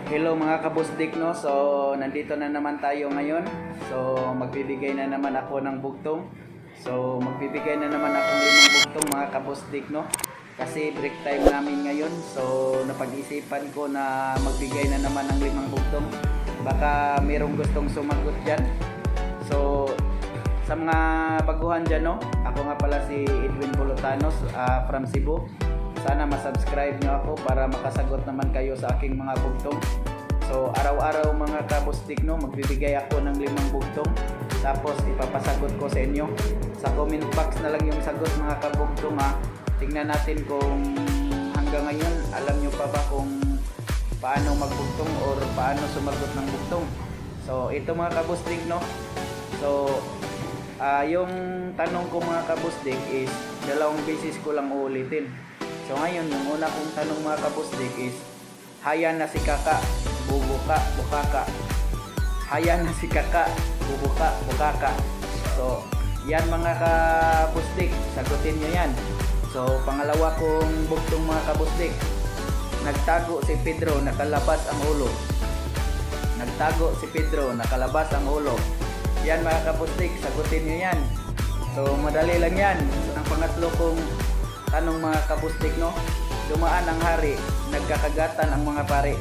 Hello mga kabusdik, no? So, nandito na naman tayo ngayon. So, magbibigay na naman ako ng bugtong. So, magbibigay na naman akong 5 bugtong mga kabusdik, no? Kasi break time namin ngayon. So, napag-isipan ko na magbigay na naman ng 5 bugtong. Baka mayroong gustong sumagot dyan. So, sa mga baguhan dyan, no? Ako nga pala si Edwin Bolotanos from Cebu. Sana masubscribe nyo ako para makasagot naman kayo sa aking mga bugtong. So araw-araw mga kabustik, no, magbibigay ako ng 5 bugtong. Tapos ipapasagot ko sa inyo. Sa comment box na lang yung sagot mga kabugtong ha. Tingnan natin kung hanggang ngayon alam nyo pa ba kung paano magbugtong or paano sumagot ng bugtong. So ito mga kabustik, no. So yung tanong ko mga kabustik is 2 beses ko lang uulitin. So ngayon, yung una kong tanong mga kabusdik is, haya na si kaka, bubuka, bukaka. Haya na si kaka, bubuka, bukaka. So, yan mga kabusdik, sagutin nyo yan. So, pangalawa kong bugtong mga kabusdik, nagtago si Pedro, nakalabas ang ulo. Nagtago si Pedro, nakalabas ang ulo. Yan mga kabusdik, sagutin nyo yan. So, madali lang yan. Ang pangatlo kong tanong mga kabustik, no, dumaan ang hari, nagkakagatan ang mga pare.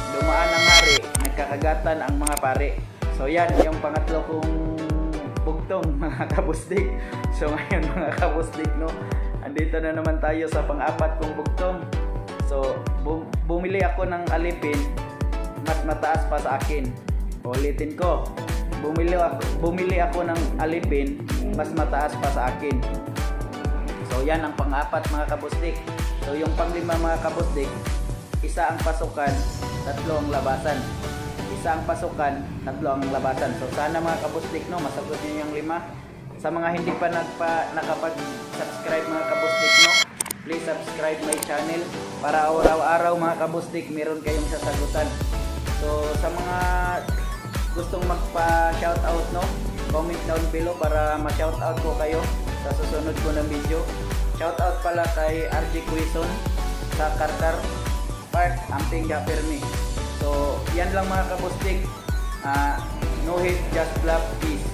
Dumaan ang hari, nagkakagatan ang mga pare. So yan yung pangatlo kong bugtong mga kabustik. So ngayon mga kabustik, no, andito na naman tayo sa pang-apat kong bugtong. So bumili ako ng alipin, mas mataas pa sa akin. Ulitin ko, bumili ako ng alipin, mas mataas pa sa akin. So yan ang pang-apat mga kabusdik. So yung pang-5 mga kabusdik, isa ang pasukan, 3 ang labasan. Isa ang pasukan, 3 ang labasan. So sana mga kabusdik, no, masagot niyo yung 5. Sa mga hindi pa nakapag-subscribe mga kabusdik, no, please subscribe my channel para araw-araw mga kabusdik meron kayong sasagutan. So sa mga gustong magpa-shoutout, no, comment down below para ma-shoutout ko kayo sa susunod ko ng video. Shoutout pala kay RJ Quezon sa Karkar Park, Amping Japermi. So yan lang mga kabustik. No hate, just love, peace.